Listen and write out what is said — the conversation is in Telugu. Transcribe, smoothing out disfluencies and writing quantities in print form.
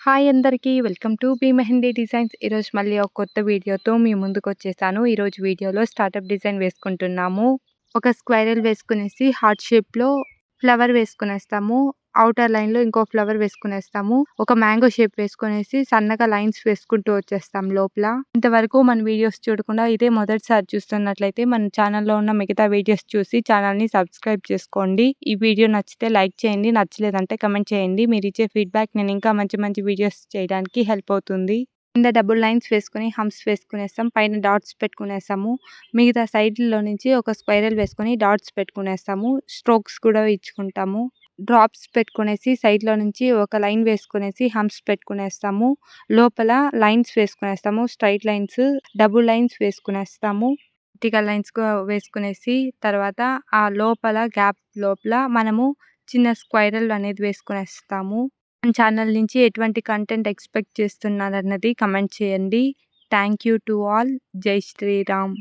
హాయ్ అందరికీ. Welcome to B mehndi designs. ఈరోజు మళ్ళీ ఒక కొత్త వీడియోతో మీ ముందుకొచ్చేసాను. ఈరోజు వీడియోలో స్టార్టప్ డిజైన్ వేసుకుంటున్నాము. ఒక స్క్వైరల్ వేసుకునేసి హార్ట్ షేప్‌లో ఫ్లవర్ వేసుకునేస్తాము. ఔటర్ లైన్‌లో ఇంకో ఫ్లవర్ వేసుకునేస్తాము. ఒక మ్యాంగో షేప్ వేసుకునేసి సన్నగా లైన్స్ వేసుకుంటూ వచ్చేస్తాం లోపల. ఇంతవరకు మన వీడియోస్ చూడకుండా ఇదే మొదటిసారి చూస్తున్నట్లయితే మన ఛానల్‌లో ఉన్న మిగతా వీడియోస్ చూసి ఛానల్‌ని సబ్స్క్రైబ్ చేసుకోండి. ఈ వీడియో నచ్చితే లైక్ చేయండి. నచ్చలేదంటే కామెంట్ చేయండి. మీరిచ్చే ఫీడ్‌బ్యాక్ నేను ఇంకా మంచి మంచి వీడియోస్ చేయడానికి హెల్ప్ అవుతుంది. కింద డబుల్ లైన్స్ వేసుకొని హంప్స్ వేసుకునేస్తాం. పైన డాట్స్ పెట్టుకునేస్తాము. మిగతా సైడ్‌లో నుంచి ఒక స్క్వైరల్ వేసుకొని డాట్స్ పెట్టుకునేస్తాము. స్ట్రోక్స్ కూడా ఇచ్చుకుంటాము. డ్రాప్స్ పెట్టుకునేసి సైడ్‌లో నుంచి ఒక లైన్ వేసుకునేసి హంప్స్ పెట్టుకునేస్తాము. లోపల లైన్స్ వేసుకునేస్తాము. స్ట్రెయిట్ లైన్స్, డబుల్ లైన్స్ వేసుకునేస్తాము. వర్టికల్ లైన్స్ వేసుకునేసి తర్వాత ఆ లోపల గ్యాప్ లోపల మనము చిన్న స్క్వైరల్ అనేది వేసుకునేస్తాము. మన ఛానల్ నుంచి ఎటువంటి కంటెంట్ ఎక్స్‌పెక్ట్ చేస్తున్నారన్నది కామెంట్ చేయండి. Thank you to all. జై శ్రీరామ్.